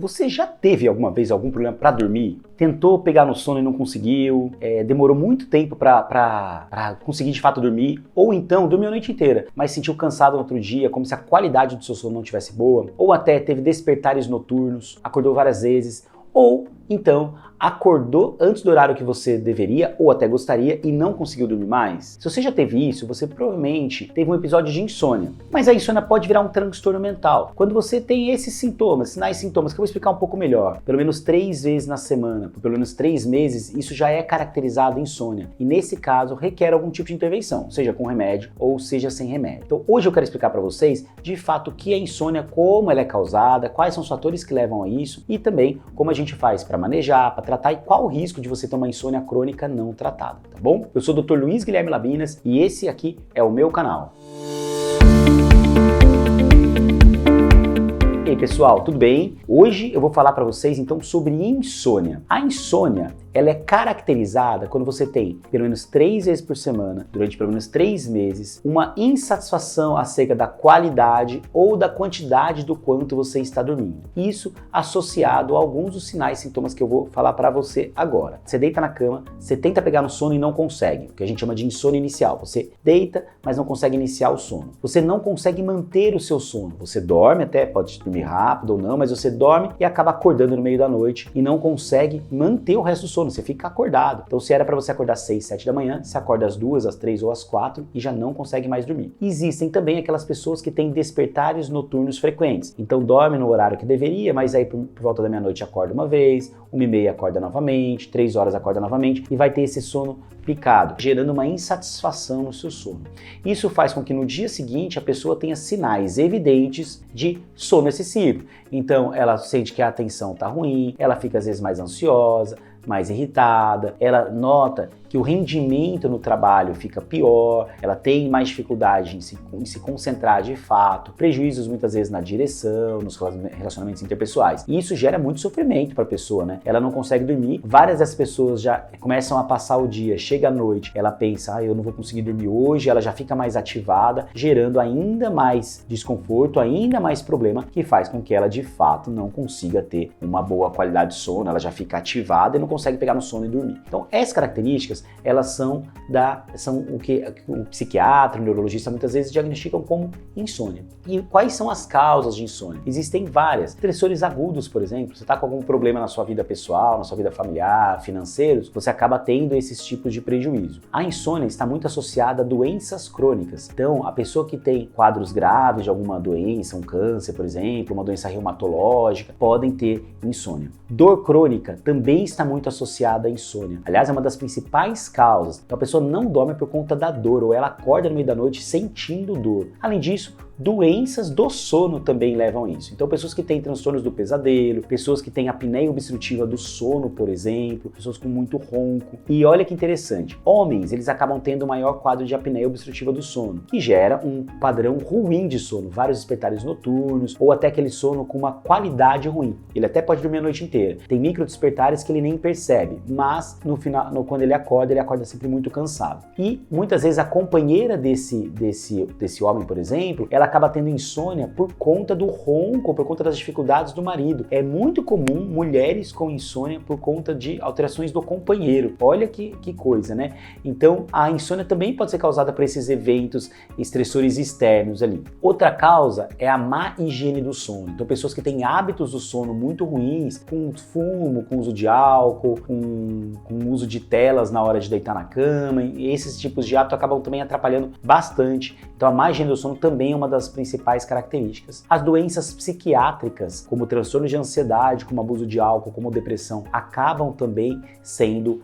Você já teve alguma vez algum problema para dormir? Tentou pegar no sono e não conseguiu? Demorou muito tempo para conseguir de fato dormir? Ou então dormiu a noite inteira, mas sentiu cansado no outro dia, como se a qualidade do seu sono não tivesse boa? Ou até teve despertares noturnos, acordou várias vezes? Ou então acordou antes do horário que você deveria ou até gostaria e não conseguiu dormir mais? Se você já teve isso, você provavelmente teve um episódio de insônia. Mas a insônia pode virar um transtorno mental. Quando você tem esses sintomas, sinais e sintomas, que eu vou explicar um pouco melhor, pelo menos 3 vezes na semana, por pelo menos 3 meses, isso já é caracterizado insônia. E nesse caso, requer algum tipo de intervenção, seja com remédio ou seja sem remédio. Então hoje eu quero explicar para vocês, de fato, o que é insônia, como ela é causada, quais são os fatores que levam a isso e também como a gente faz para manejar, para tratar e qual o risco de você ter uma insônia crônica não tratada, tá bom? Eu sou o Dr. Luiz Guilherme Labinas e esse aqui é o meu canal. E aí pessoal, tudo bem? Hoje eu vou falar para vocês então sobre insônia. A insônia, ela é caracterizada quando você tem, pelo menos 3 vezes por semana, durante pelo menos 3 meses, uma insatisfação acerca da qualidade ou da quantidade do quanto você está dormindo. Isso associado a alguns dos sinais e sintomas que eu vou falar para você agora. Você deita na cama, você tenta pegar no sono e não consegue, o que a gente chama de insônia inicial. Você deita, mas não consegue iniciar o sono. Você não consegue manter o seu sono. Você dorme até, pode dormir rápido ou não, mas você dorme e acaba acordando no meio da noite e não consegue manter o resto do sono. Você fica acordado. Então se era para você acordar às 6, 7 da manhã, você acorda às 2, às 3 ou às 4 e já não consegue mais dormir. Existem também aquelas pessoas que têm despertares noturnos frequentes. Então dorme no horário que deveria, mas aí por volta da meia-noite acorda uma vez, 1h30 acorda novamente, 3 horas acorda novamente e vai ter esse sono picado, gerando uma insatisfação no seu sono. Isso faz com que no dia seguinte a pessoa tenha sinais evidentes de sono excessivo. Então ela sente que a atenção está ruim, ela fica às vezes mais ansiosa, mais irritada, ela nota que o rendimento no trabalho fica pior, ela tem mais dificuldade em se concentrar de fato, prejuízos muitas vezes na direção, nos relacionamentos interpessoais. E isso gera muito sofrimento para a pessoa, né? Ela não consegue dormir, várias das pessoas já começam a passar o dia, chega à noite, ela pensa, eu não vou conseguir dormir hoje, ela já fica mais ativada, gerando ainda mais desconforto, ainda mais problema, que faz com que ela de fato não consiga ter uma boa qualidade de sono, ela já fica ativada e não consegue pegar no sono e dormir. Então, essas características, elas são o que o psiquiatra, o neurologista muitas vezes diagnosticam como insônia. E quais são as causas de insônia? Existem várias. Estressores agudos, por exemplo, você está com algum problema na sua vida pessoal, na sua vida familiar, financeiros, você acaba tendo esses tipos de prejuízo. A insônia está muito associada a doenças crônicas. Então, a pessoa que tem quadros graves de alguma doença, um câncer, por exemplo, uma doença reumatológica, podem ter insônia. Dor crônica também está muito associada à insônia. Aliás, é uma das principais causas. Então a pessoa não dorme por conta da dor ou ela acorda no meio da noite sentindo dor. Além disso, doenças do sono também levam a isso. Então pessoas que têm transtornos do pesadelo, pessoas que têm apneia obstrutiva do sono, por exemplo, pessoas com muito ronco. E olha que interessante, homens, eles acabam tendo o maior quadro de apneia obstrutiva do sono, que gera um padrão ruim de sono, vários despertares noturnos ou até aquele sono com uma qualidade ruim. Ele até pode dormir a noite inteira. Tem micro despertares que ele nem percebe, mas no final, quando ele acorda sempre muito cansado. E muitas vezes a companheira desse homem, por exemplo, ela acaba tendo insônia por conta do ronco, por conta das dificuldades do marido. É muito comum mulheres com insônia por conta de alterações do companheiro. Olha que coisa, né? Então, a insônia também pode ser causada por esses eventos estressores externos ali. Outra causa é a má higiene do sono. Então, pessoas que têm hábitos do sono muito ruins, com fumo, com uso de álcool, com uso de telas na hora de deitar na cama, e esses tipos de hábito acabam também atrapalhando bastante. Então, a má higiene do sono também é uma das principais características. As doenças psiquiátricas, como transtorno de ansiedade, como abuso de álcool, como depressão, acabam também sendo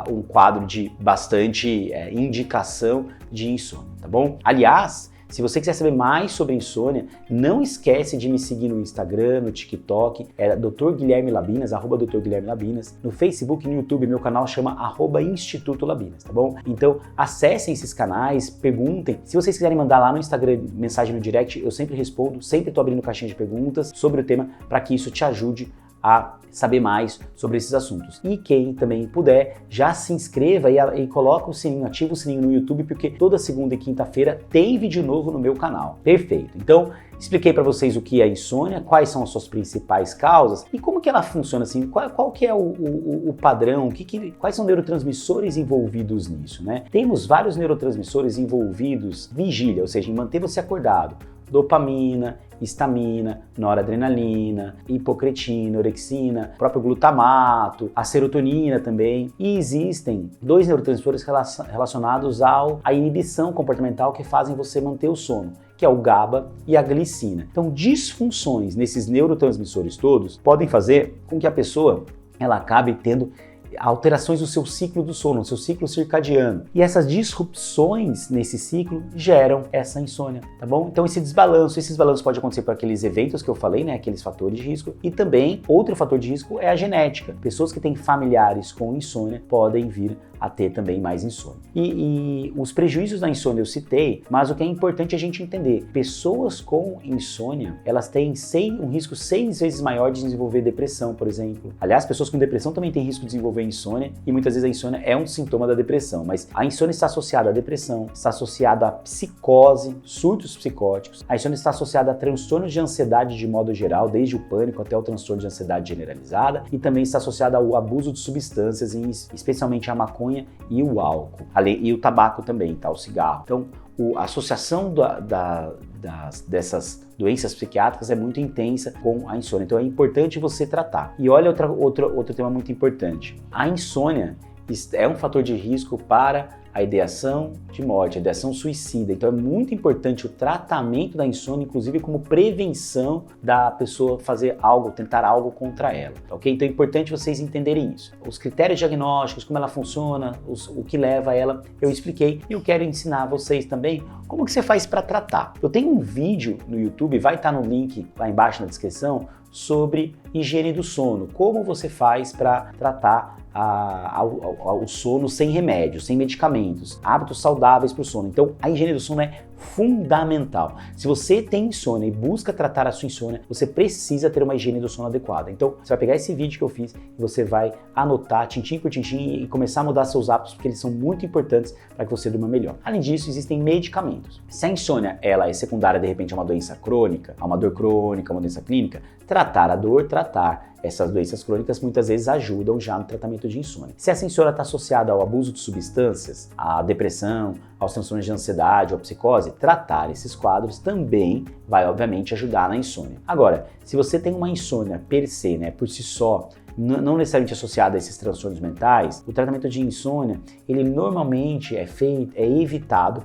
um quadro de bastante indicação de insônia, tá bom? Aliás, se você quiser saber mais sobre insônia, não esquece de me seguir no Instagram, no TikTok, é Dr. Guilherme Labinas, @Dr. Guilherme Labinas. No Facebook e no YouTube, meu canal chama @Instituto Labinas, tá bom? Então, acessem esses canais, perguntem. Se vocês quiserem mandar lá no Instagram mensagem no direct, eu sempre respondo, sempre tô abrindo caixinha de perguntas sobre o tema para que isso te ajude a saber mais sobre esses assuntos. E quem também puder, já se inscreva e coloca o sininho, ativa o sininho no YouTube, porque toda segunda e quinta-feira tem vídeo novo no meu canal. Perfeito. Então, expliquei para vocês o que é a insônia, quais são as suas principais causas e como que ela funciona, assim, qual que é o padrão, quais são neurotransmissores envolvidos nisso, né? Temos vários neurotransmissores envolvidos, vigília, ou seja, em manter você acordado. Dopamina, histamina, noradrenalina, hipocretina, orexina, próprio glutamato, a serotonina também. E existem 2 neurotransmissores relacionados à inibição comportamental que fazem você manter o sono, que é o GABA e a glicina. Então, disfunções nesses neurotransmissores todos podem fazer com que a pessoa ela acabe tendo alterações no seu ciclo do sono, no seu ciclo circadiano. E essas disrupções nesse ciclo geram essa insônia, tá bom? Então esses desbalanços pode acontecer por aqueles eventos que eu falei, né, aqueles fatores de risco, e também outro fator de risco é a genética. Pessoas que têm familiares com insônia podem vir a ter também mais insônia. E os prejuízos da insônia eu citei, mas o que é importante é a gente entender, pessoas com insônia, elas têm um risco 6 vezes maior de desenvolver depressão, por exemplo. Aliás, pessoas com depressão também têm risco de desenvolver insônia, e muitas vezes a insônia é um sintoma da depressão, mas a insônia está associada à depressão, está associada à psicose, surtos psicóticos, a insônia está associada a transtornos de ansiedade de modo geral, desde o pânico até o transtorno de ansiedade generalizada, e também está associada ao abuso de substâncias, especialmente a maconha e o álcool, e o tabaco também, tá? O cigarro. Então, a associação dessas doenças psiquiátricas é muito intensa com a insônia. Então, é importante você tratar. E olha outro tema muito importante. A insônia é um fator de risco para a ideação de morte, a ideação suicida. Então é muito importante o tratamento da insônia, inclusive como prevenção da pessoa fazer algo, tentar algo contra ela, ok? Então é importante vocês entenderem isso. Os critérios diagnósticos, como ela funciona, o que leva a ela, eu expliquei e eu quero ensinar vocês também como que você faz para tratar. Eu tenho um vídeo no YouTube, vai estar no link lá embaixo na descrição, sobre higiene do sono, como você faz para tratar o sono sem remédios, sem medicamentos, hábitos saudáveis para o sono. Então, a higiene do sono é fundamental. Se você tem insônia e busca tratar a sua insônia, você precisa ter uma higiene do sono adequada. Então, você vai pegar esse vídeo que eu fiz e você vai anotar tintim por tintim e começar a mudar seus hábitos, porque eles são muito importantes para que você durma melhor. Além disso, existem medicamentos. Se a insônia ela é secundária, de repente, a uma doença crônica, a uma dor crônica, uma doença clínica, tratar a dor, tratar essas doenças crônicas muitas vezes ajudam já no tratamento de insônia. Se essa insônia está associada ao abuso de substâncias, à depressão, aos transtornos de ansiedade ou à psicose, tratar esses quadros também vai, obviamente, ajudar na insônia. Agora, se você tem uma insônia per se, né, por si só, não necessariamente associada a esses transtornos mentais, o tratamento de insônia, ele normalmente é evitado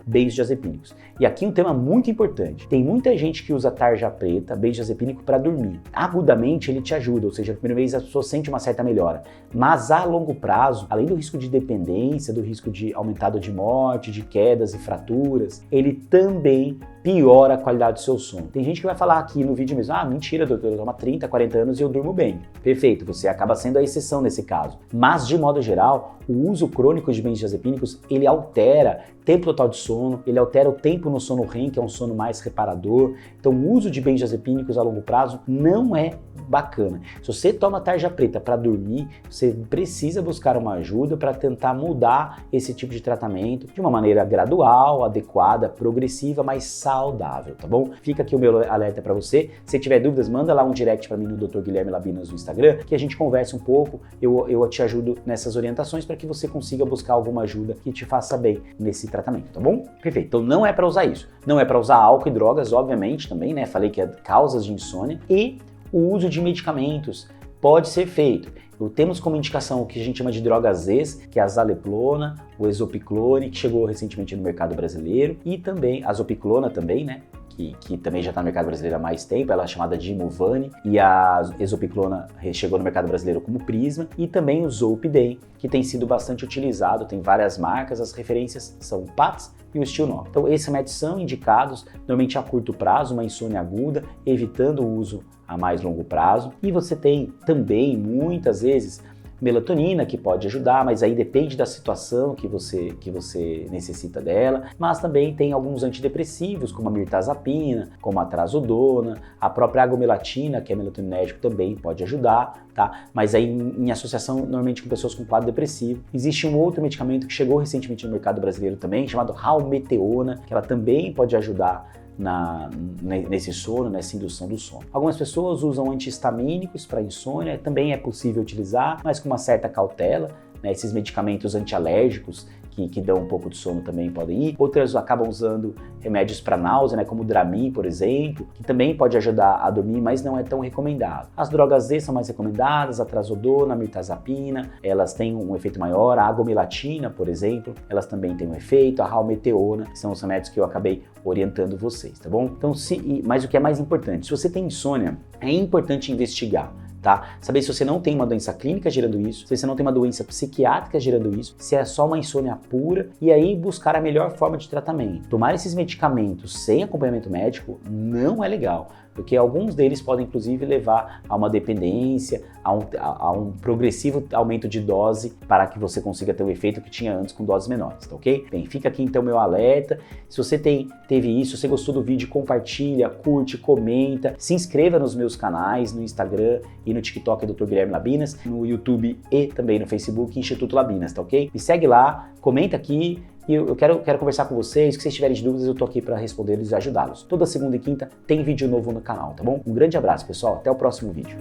benzodiazepínicos. E aqui um tema muito importante. Tem muita gente que usa tarja preta, benzodiazepínico, para dormir. Agudamente ele te ajuda, ou seja, no primeiro mês a pessoa sente uma certa melhora. Mas a longo prazo, além do risco de dependência, do risco de aumentado de morte, de quedas e fraturas, ele também piora a qualidade do seu sono. Tem gente que vai falar aqui no vídeo mesmo, mentira, doutor, eu tomo 30, 40 anos e eu durmo bem. Perfeito, você acaba sendo a exceção nesse caso. Mas, de modo geral, o uso crônico de benzodiazepínicos, ele altera o tempo total de sono, ele altera o tempo no sono REM, que é um sono mais reparador. Então, o uso de benzodiazepínicos a longo prazo não é bacana. Se você toma tarja preta para dormir, você precisa buscar uma ajuda para tentar mudar esse tipo de tratamento de uma maneira gradual, adequada, progressiva, mas saudável, tá bom? Fica aqui o meu alerta para você. Se tiver dúvidas, manda lá um direct para mim no Dr. Guilherme Labinas no Instagram, que a gente converse um pouco, eu te ajudo nessas orientações para que você consiga buscar alguma ajuda que te faça bem nesse tratamento, tá bom? Perfeito. Então não é para usar isso. Não é para usar álcool e drogas, obviamente, também, né? Falei que é causas de insônia. E o uso de medicamentos pode ser feito. Temos como indicação o que a gente chama de drogas Zs, que é a zaleplona, o exopiclone, que chegou recentemente no mercado brasileiro, e também a zopiclona também, né? Que também já está no mercado brasileiro há mais tempo, ela é chamada de Imovane, e a exopiclona chegou no mercado brasileiro como Prisma, e também o Zolpidem, que tem sido bastante utilizado, tem várias marcas, as referências são o PATS e o Stilnox. Então esses remédios são indicados normalmente a curto prazo, uma insônia aguda, evitando o uso a mais longo prazo. E você tem também, muitas vezes, melatonina, que pode ajudar, mas aí depende da situação que você necessita dela. Mas também tem alguns antidepressivos, como a mirtazapina, como a trazodona, a própria agomelatina, que é melatonérgico, também pode ajudar, tá? Mas aí em associação normalmente com pessoas com quadro depressivo. Existe um outro medicamento que chegou recentemente no mercado brasileiro também, chamado halmeteona, que ela também pode ajudar nesse sono, nessa indução do sono. Algumas pessoas usam antihistamínicos para insônia, também é possível utilizar, mas com uma certa cautela, né? Esses medicamentos antialérgicos que dão um pouco de sono também podem ir. Outras acabam usando remédios para náusea, né, como o Dramin, por exemplo, que também pode ajudar a dormir, mas não é tão recomendado. As drogas Z são mais recomendadas, a trazodona, a mirtazapina, elas têm um efeito maior. A agomelatina, por exemplo, elas também têm um efeito. A halmeteona, que são os remédios que eu acabei orientando vocês, tá bom? Então, mas o que é mais importante, se você tem insônia, é importante investigar. Tá? Saber se você não tem uma doença clínica gerando isso, se você não tem uma doença psiquiátrica gerando isso, se é só uma insônia pura, e aí buscar a melhor forma de tratamento. Tomar esses medicamentos sem acompanhamento médico não é legal, porque alguns deles podem inclusive levar a uma dependência, a um progressivo aumento de dose para que você consiga ter o efeito que tinha antes com doses menores, tá ok? Bem, fica aqui então meu alerta. Se você teve isso, se você gostou do vídeo, compartilha, curte, comenta, se inscreva nos meus canais, no Instagram e no TikTok Dr. Guilherme Labinas, no YouTube e também no Facebook Instituto Labinas, tá ok? Me segue lá, comenta aqui. E eu quero conversar com vocês, se vocês tiverem dúvidas eu tô aqui para respondê-los e ajudá-los. Toda segunda e quinta tem vídeo novo no canal, tá bom? Um grande abraço, pessoal. Até o próximo vídeo.